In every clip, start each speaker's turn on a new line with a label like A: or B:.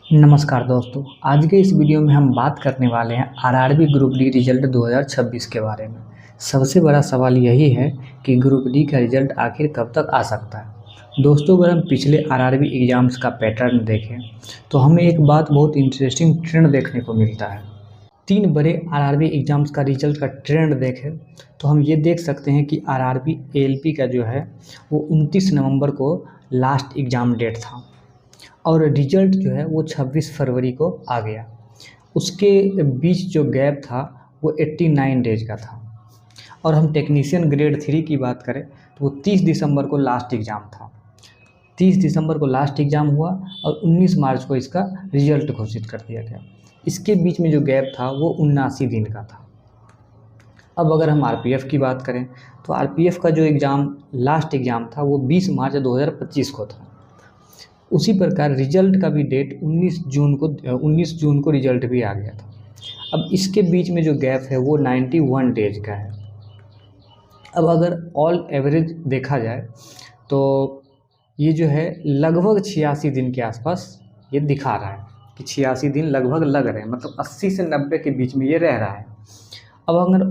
A: नमस्कार दोस्तों। आज के इस वीडियो में हम बात करने वाले हैं आरआरबी ग्रुप डी रिजल्ट 2026 के बारे में। सबसे बड़ा सवाल यही है कि ग्रुप डी का रिजल्ट आखिर कब तक आ सकता है। दोस्तों, अगर हम पिछले आरआरबी एग्ज़ाम्स का पैटर्न देखें तो हमें एक बात बहुत इंटरेस्टिंग ट्रेंड देखने को मिलता है। 3 बड़े आरआरबी एग्ज़ाम्स का रिजल्ट का ट्रेंड देखें तो हम ये देख सकते हैं कि आरआरबी एएलपी का जो है वो 29 नवंबर को लास्ट एग्ज़ाम डेट था और रिजल्ट जो है वो 26 फरवरी को आ गया। उसके बीच जो गैप था वो 89 डेज का था। और हम टेक्नीशियन ग्रेड 3 की बात करें तो वो 30 दिसंबर को लास्ट एग्ज़ाम था। 30 दिसंबर को लास्ट एग्ज़ाम हुआ और 19 मार्च को इसका रिजल्ट घोषित कर दिया गया। इसके बीच में जो गैप था वो 79 दिन का था। अब अगर हम आरपीएफ की बात करें तो आरपीएफ का जो एग्ज़ाम लास्ट एग्ज़ाम था वो 20 मार्च 2025 को था। उसी प्रकार रिजल्ट का भी डेट 19 जून को रिजल्ट भी आ गया था। अब इसके बीच में जो गैप है वो 91 डेज का है। अब अगर ऑल एवरेज देखा जाए तो ये जो है लगभग 86 दिन के आसपास ये दिखा रहा है कि 86 दिन लगभग लग रहे हैं, मतलब 80 से 90 के बीच में ये रह रहा है। अब अगर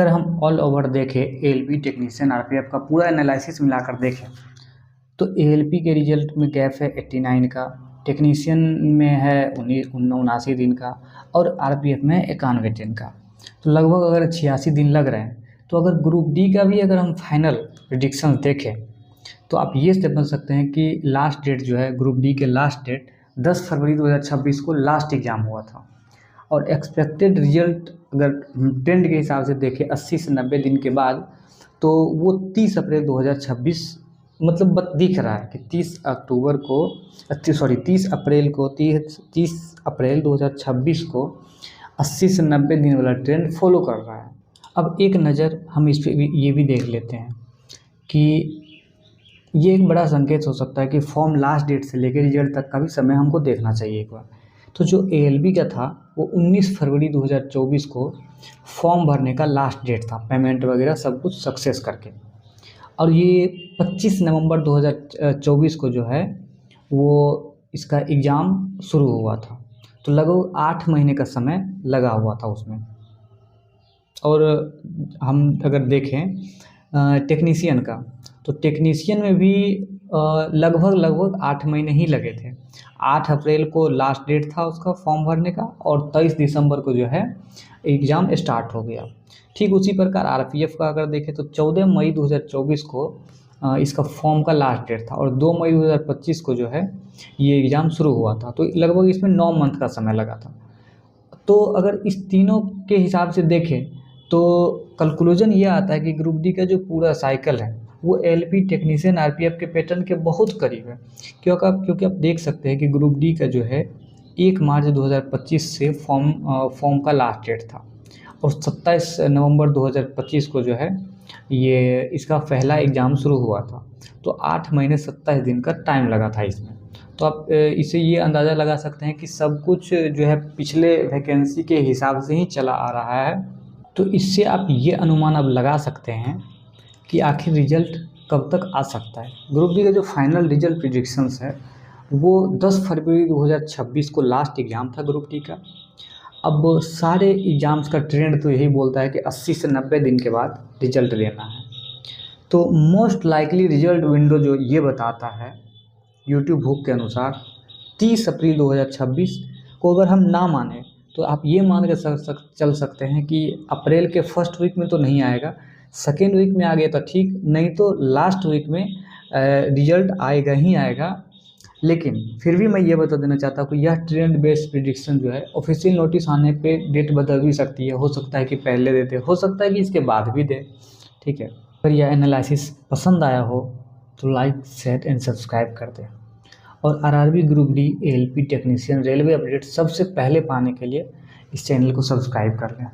A: हम ऑल ओवर देखें एएलपी टेक्नीशियन आरपीएफ का पूरा एनालिसिस मिलाकर देखें तो एएलपी के रिजल्ट में गैप है 89 का, टेक्नीशियन में है 79 दिन का और आरपीएफ में 91 दिन का। तो लगभग अगर 86 दिन लग रहे हैं तो अगर ग्रुप डी का भी अगर हम फाइनल प्रेडिक्शन देखें तो आप ये समझ सकते हैं कि लास्ट डेट जो है ग्रुप डी के लास्ट डेट 10 फरवरी 2026 को लास्ट एग्ज़ाम हुआ था। और एक्सपेक्टेड रिजल्ट अगर ट्रेंड के हिसाब से देखें 80 से 90 दिन के बाद तो वो 30 अप्रैल 2026 मतलब दिख रहा है कि 30 अप्रैल 2026 को 80 से 90 दिन वाला ट्रेंड फॉलो कर रहा है। अब एक नज़र हम इस पे भी ये भी देख लेते हैं कि ये एक बड़ा संकेत हो सकता है कि फॉर्म लास्ट डेट से लेकर रिजल्ट तक का भी समय हमको देखना चाहिए एक बार। तो जो एएलबी का था वो 19 फरवरी 2024 को फॉर्म भरने का लास्ट डेट था, पेमेंट वगैरह सब कुछ सक्सेस करके। और ये 25 नवंबर 2024 को जो है वो इसका एग्ज़ाम शुरू हुआ था। तो लगभग 8 महीने का समय लगा हुआ था उसमें। और हम अगर देखें टेक्नीशियन का तो टेक्नीशियन में भी लगभग 8 महीने ही लगे थे। 8 अप्रैल को लास्ट डेट था उसका फॉर्म भरने का और 23 दिसंबर को जो है एग्ज़ाम स्टार्ट हो गया। ठीक उसी प्रकार आरपीएफ का अगर देखें तो 14 मई 2024 को इसका फॉर्म का लास्ट डेट था और 2 मई 2025 को जो है ये एग्ज़ाम शुरू हुआ था। तो लगभग इसमें 9 मंथ का समय लगा था। तो अगर इस तीनों के हिसाब से देखें तो कंक्लूजन ये आता है कि ग्रुप डी का जो पूरा साइकिल है वो एएलपी टेक्नीशियन आरपीएफ के पैटर्न के बहुत करीब है। क्योंकि आप देख सकते हैं कि ग्रुप डी का जो है 1 मार्च 2025 से फॉर्म का लास्ट डेट था और 27 नवंबर 2025 को जो है ये इसका पहला एग्ज़ाम शुरू हुआ था। तो 8 महीने 27 दिन का टाइम लगा था इसमें। तो आप इससे ये अंदाज़ा लगा सकते हैं कि सब कुछ जो है पिछले वैकेंसी के हिसाब से ही चला आ रहा है। तो इससे आप ये अनुमान अब लगा सकते हैं कि आखिर रिजल्ट कब तक आ सकता है। ग्रुप डी का जो फाइनल रिजल्ट प्रेडिक्शंस है वो 10 फरवरी 2026 को लास्ट एग्ज़ाम था ग्रुप डी का। अब सारे एग्ज़ाम्स का ट्रेंड तो यही बोलता है कि 80 से 90 दिन के बाद रिजल्ट लेना है। तो मोस्ट लाइकली रिजल्ट विंडो जो ये बताता है यूट्यूब बुक के अनुसार 30 अप्रैल 2026 को अगर हम ना माने तो आप ये मान के चल सकते हैं कि अप्रैल के फर्स्ट वीक में तो नहीं आएगा, सेकेंड वीक में आ गया तो ठीक, नहीं तो लास्ट वीक में रिजल्ट आएगा ही आएगा। लेकिन फिर भी मैं ये बता देना चाहता हूँ कि यह ट्रेंड बेस्ड प्रिडिक्शन जो है ऑफिशियल नोटिस आने पे डेट बदल भी सकती है। हो सकता है कि पहले दे दे, हो सकता है कि इसके बाद भी दे। ठीक है, अगर यह एनालिसिस पसंद आया हो तो लाइक शेयर एंड सब्सक्राइब कर दें। और RRB group D ALP technician railway update सबसे पहले पाने के लिए इस चैनल को सब्सक्राइब कर लें।